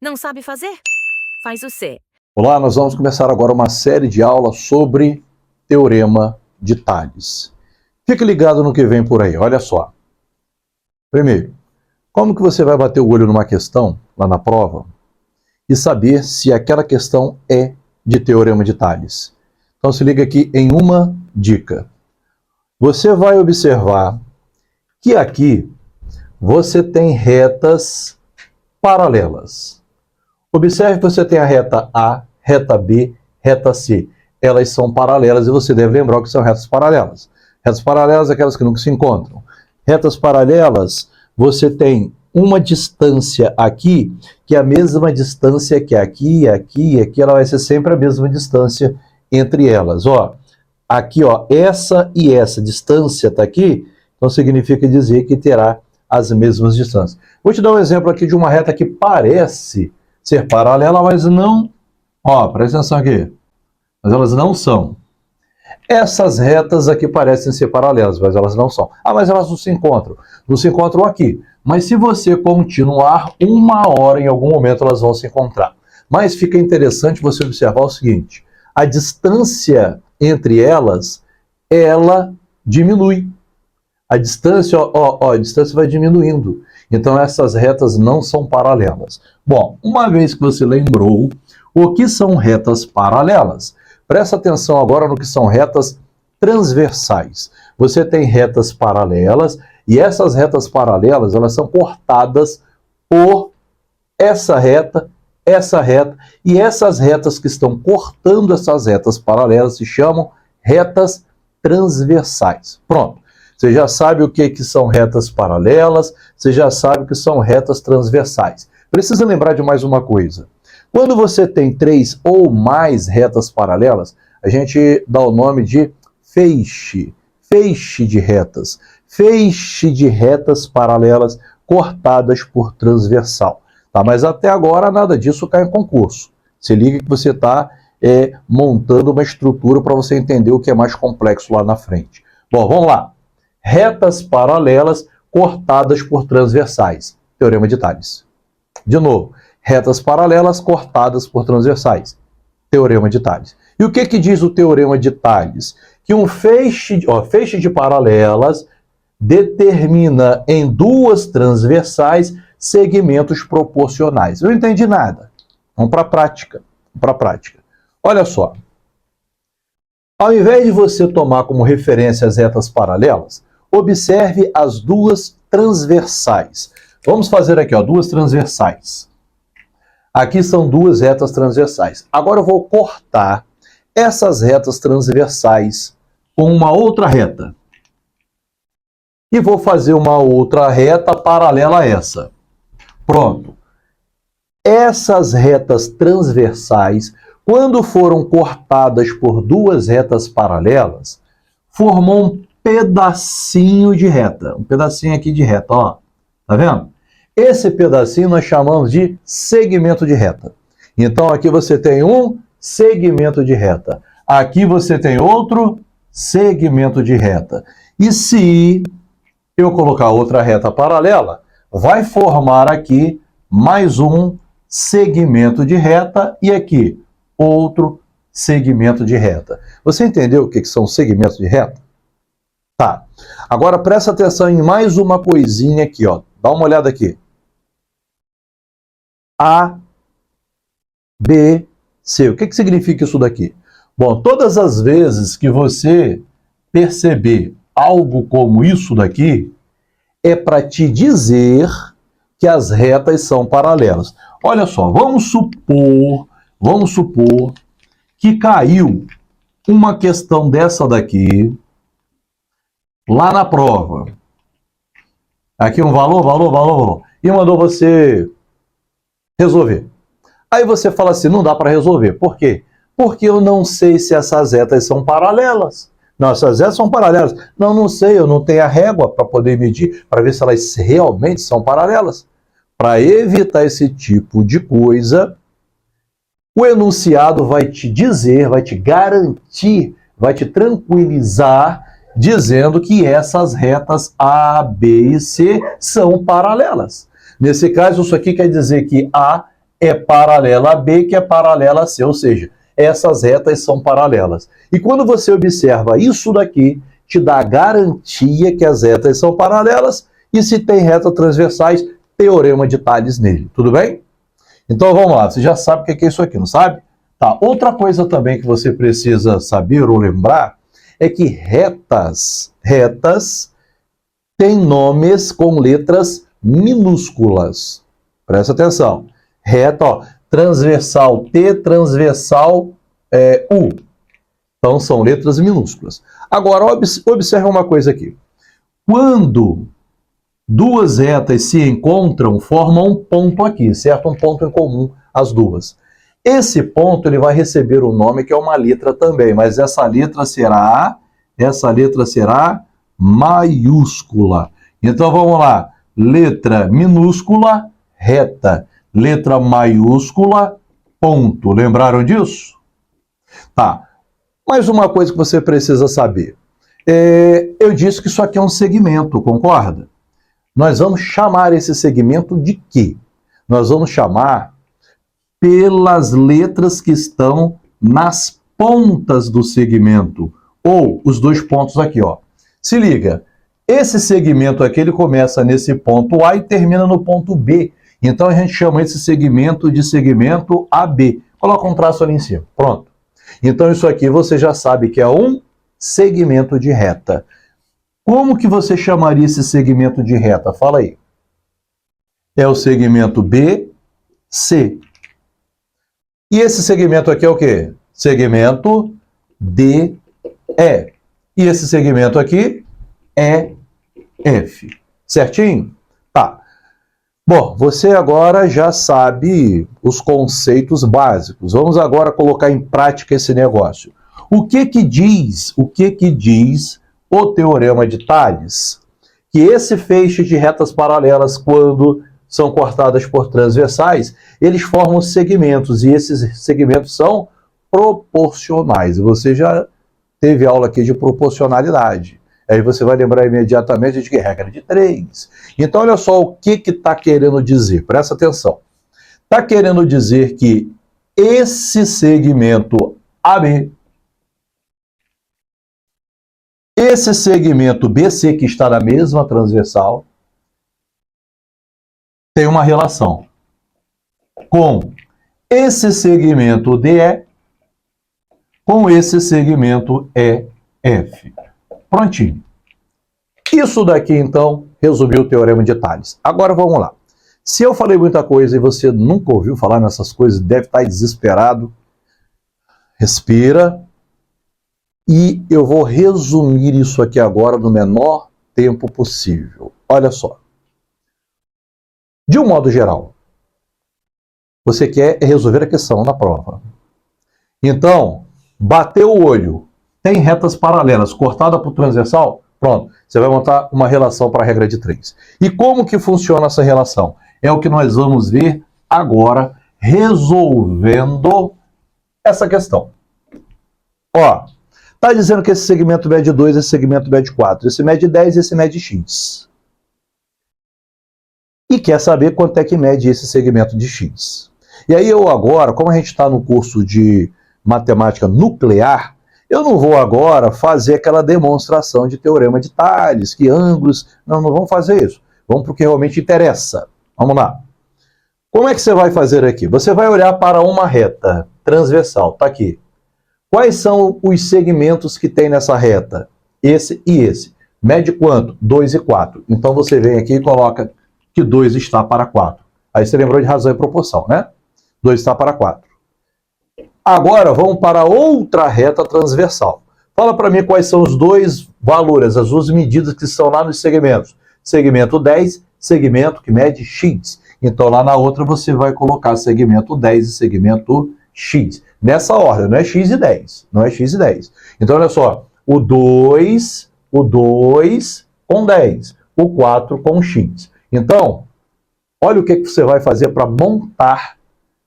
Não sabe fazer? Faz o C. Olá, nós vamos começar agora uma série de aulas sobre Teorema de Tales. Fique ligado no que vem por aí, olha só. Primeiro, como que você vai bater o olho numa questão, lá na prova, e saber se aquela questão é de Teorema de Tales? Então se liga aqui em uma dica. Você vai observar que aqui você tem retas paralelas. Observe que você tem a reta A, reta B, reta C. Elas são paralelas e você deve lembrar que são retas paralelas. Retas paralelas são aquelas que nunca se encontram. Retas paralelas, você tem uma distância aqui, que é a mesma distância que aqui, aqui e aqui, ela vai ser sempre a mesma distância entre elas. Ó, aqui, ó, essa e essa distância está aqui, então significa dizer que terá as mesmas distâncias. Vou te dar um exemplo aqui de uma reta que parece ser paralela, mas não... Ó, presta atenção aqui. Mas elas não são. Essas retas aqui parecem ser paralelas, mas elas não são. Ah, mas elas não se encontram. Não se encontram aqui. Mas se você continuar uma hora, em algum momento elas vão se encontrar. Mas fica interessante você observar o seguinte. A distância entre elas, ela diminui. A distância, a distância vai diminuindo. Então essas retas não são paralelas. Bom, uma vez que você lembrou o que são retas paralelas, presta atenção agora no que são retas transversais. Você tem retas paralelas e essas retas paralelas, elas são cortadas por essa reta e essas retas que estão cortando essas retas paralelas se chamam retas transversais. Pronto. Você já sabe o que são retas paralelas, você já sabe o que são retas transversais. Precisa lembrar de mais uma coisa. Quando você tem 3 ou mais retas paralelas, a gente dá o nome de feixe. Feixe de retas. Feixe de retas paralelas cortadas por transversal. Tá? Mas até agora nada disso cai em concurso. Se liga que você está montando uma estrutura para você entender o que é mais complexo lá na frente. Bom, vamos lá. Retas paralelas cortadas por transversais. Teorema de Tales. De novo, retas paralelas cortadas por transversais. Teorema de Tales. E o que diz o Teorema de Tales? Que um feixe de paralelas determina em duas transversais segmentos proporcionais. Eu não entendi nada. Vamos para a prática. Olha só. Ao invés de você tomar como referência as retas paralelas, observe as duas transversais. Vamos fazer aqui, ó, duas transversais. Aqui são duas retas transversais. Agora eu vou cortar essas retas transversais com uma outra reta. E vou fazer uma outra reta paralela a essa. Pronto. Essas retas transversais, quando foram cortadas por duas retas paralelas, formou um pedacinho de reta. Um pedacinho aqui de reta, ó. Tá vendo? Esse pedacinho nós chamamos de segmento de reta. Então aqui você tem um segmento de reta. Aqui você tem outro segmento de reta. E se eu colocar outra reta paralela, vai formar aqui mais um segmento de reta e aqui outro segmento de reta. Você entendeu o que são segmentos de reta? Tá. Agora presta atenção em mais uma coisinha aqui, ó. Dá uma olhada aqui. A, B, C. O que significa isso daqui? Bom, todas as vezes que você perceber algo como isso daqui, é para te dizer que as retas são paralelas. Olha só, vamos supor que caiu uma questão dessa daqui lá na prova. Aqui um valor, e mandou você resolver. Aí você fala assim, não dá para resolver. Por quê? Porque eu não sei se essas retas são paralelas. Não, essas retas são paralelas. Não sei, eu não tenho a régua para poder medir, para ver se elas realmente são paralelas. Para evitar esse tipo de coisa, o enunciado vai te dizer, vai te garantir, vai te tranquilizar, dizendo que essas retas A, B e C são paralelas. Nesse caso, isso aqui quer dizer que A é paralela a B, que é paralela a C, ou seja, essas retas são paralelas. E quando você observa isso daqui, te dá a garantia que as retas são paralelas, e se tem retas transversais, teorema de Tales nele. Tudo bem? Então vamos lá, você já sabe o que é isso aqui, não sabe? Tá. Outra coisa também que você precisa saber ou lembrar é que retas têm nomes com letras minúsculas. Presta atenção. Reta, ó, transversal T, transversal U. Então são letras minúsculas. Agora, observe uma coisa aqui. Quando duas retas se encontram, formam um ponto aqui, certo? Um ponto em comum, as duas. Esse ponto ele vai receber um nome que é uma letra também, mas essa letra será maiúscula. Então vamos lá. Letra minúscula, reta. Letra maiúscula, ponto. Lembraram disso? Tá. Mais uma coisa que você precisa saber. Eu disse que isso aqui é um segmento, concorda? Nós vamos chamar esse segmento de quê? Nós vamos chamar pelas letras que estão nas pontas do segmento, ou os dois pontos aqui, ó. Se liga, esse segmento aqui, ele começa nesse ponto A e termina no ponto B. Então a gente chama esse segmento de segmento AB. Coloca um traço ali em cima, pronto. Então isso aqui você já sabe que é um segmento de reta. Como que você chamaria esse segmento de reta? Fala aí. É o segmento BC. E esse segmento aqui é o quê? Segmento DE. E esse segmento aqui é F. Certinho? Tá. Bom, você agora já sabe os conceitos básicos. Vamos agora colocar em prática esse negócio. O que que diz o teorema de Tales? Que esse feixe de retas paralelas, quando são cortadas por transversais, eles formam segmentos, e esses segmentos são proporcionais. Você já teve aula aqui de proporcionalidade. Aí você vai lembrar imediatamente de que regra de 3. Então, olha só o que está querendo dizer. Presta atenção. Está querendo dizer que esse segmento AB, esse segmento BC, que está na mesma transversal, tem uma relação com esse segmento DE com esse segmento EF. Prontinho. Isso daqui, então, resumiu o teorema de Tales. Agora vamos lá. Se eu falei muita coisa e você nunca ouviu falar nessas coisas, deve estar desesperado, respira. E eu vou resumir isso aqui agora no menor tempo possível. Olha só. De um modo geral, você quer resolver a questão na prova. Então, bateu o olho, tem retas paralelas, cortada por transversal, pronto. Você vai montar uma relação para a regra de 3. E como que funciona essa relação? É o que nós vamos ver agora, resolvendo essa questão. Ó, está dizendo que esse segmento mede 2, esse segmento mede 4, esse mede 10, esse mede x. E quer saber quanto é que mede esse segmento de x. E aí eu agora, como a gente está no curso de matemática nuclear, eu não vou agora fazer aquela demonstração de teorema de Tales, que ângulos... Não vamos fazer isso. Vamos para o que realmente interessa. Vamos lá. Como é que você vai fazer aqui? Você vai olhar para uma reta transversal, está aqui. Quais são os segmentos que tem nessa reta? Esse e esse. Mede quanto? 2 e 4. Então você vem aqui e coloca que 2 está para 4. Aí você lembrou de razão e proporção, né? 2 está para 4. Agora vamos para outra reta transversal. Fala para mim quais são os dois valores, as duas medidas que estão lá nos segmentos. Segmento 10, segmento que mede x. Então lá na outra você vai colocar segmento 10 e segmento x. Nessa ordem, não é x e 10. Não é x e 10. Então olha só, o 2 com 10, o 4 com x. Então, olha o que você vai fazer para montar,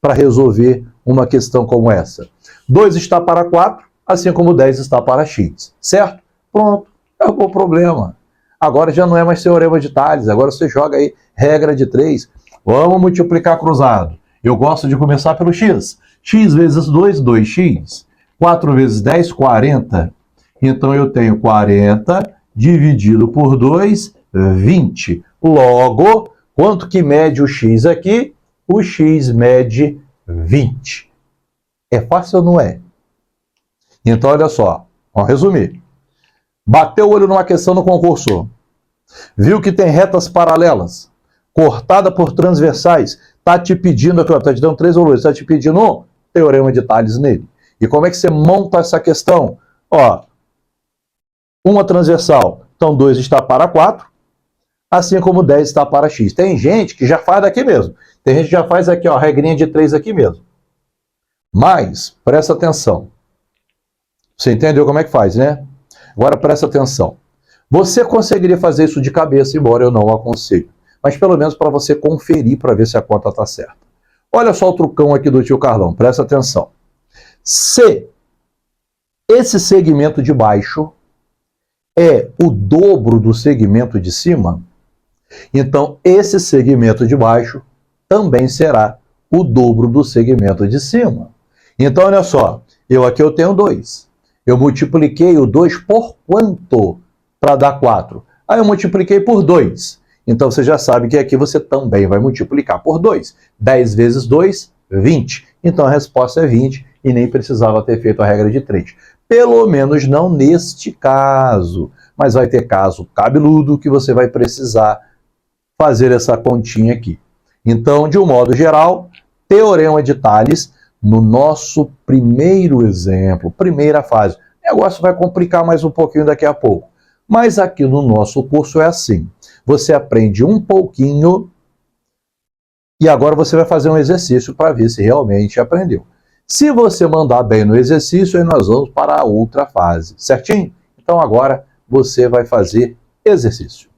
para resolver uma questão como essa. 2 está para 4, assim como 10 está para x, certo? Pronto, acabou o problema. Agora já não é mais teorema de Tales, agora você joga aí regra de 3. Vamos multiplicar cruzado. Eu gosto de começar pelo x. X vezes 2, 2x. 4 vezes 10, 40. Então, eu tenho 40 dividido por 2, 20. Logo, quanto que mede o x aqui? O x mede 20. É fácil ou não é? Então, olha só. Vamos resumir. Bateu o olho numa questão no concurso. Viu que tem retas paralelas, cortada por transversais. Está te pedindo aqui, está te dando 3 valores, está te pedindo um teorema de Tales nele. E como é que você monta essa questão? Ó, uma transversal, então 2 está para 4, assim como 10 está para x. Tem gente que já faz daqui mesmo. Tem gente que já faz aqui, ó, a regrinha de 3 aqui mesmo. Mas, presta atenção. Você entendeu como é que faz, né? Agora presta atenção. Você conseguiria fazer isso de cabeça, embora eu não aconselhe. Mas pelo menos para você conferir para ver se a conta está certa. Olha só o trucão aqui do tio Carlão, presta atenção. Se esse segmento de baixo é o dobro do segmento de cima, então esse segmento de baixo também será o dobro do segmento de cima. Então olha só, aqui eu tenho 2. Eu multipliquei o 2 por quanto? Para dar 4. Aí eu multipliquei por 2. Então você já sabe que aqui você também vai multiplicar por 2. 10 vezes 2, 20. Então a resposta é 20 e nem precisava ter feito a regra de 3. Pelo menos não neste caso. Mas vai ter caso cabeludo que você vai precisar fazer essa continha aqui. Então, de um modo geral, teorema de Tales, no nosso primeiro exemplo, primeira fase. O negócio vai complicar mais um pouquinho daqui a pouco. Mas aqui no nosso curso é assim. Você aprende um pouquinho e agora você vai fazer um exercício para ver se realmente aprendeu. Se você mandar bem no exercício, aí nós vamos para a outra fase, certinho? Então agora você vai fazer exercício.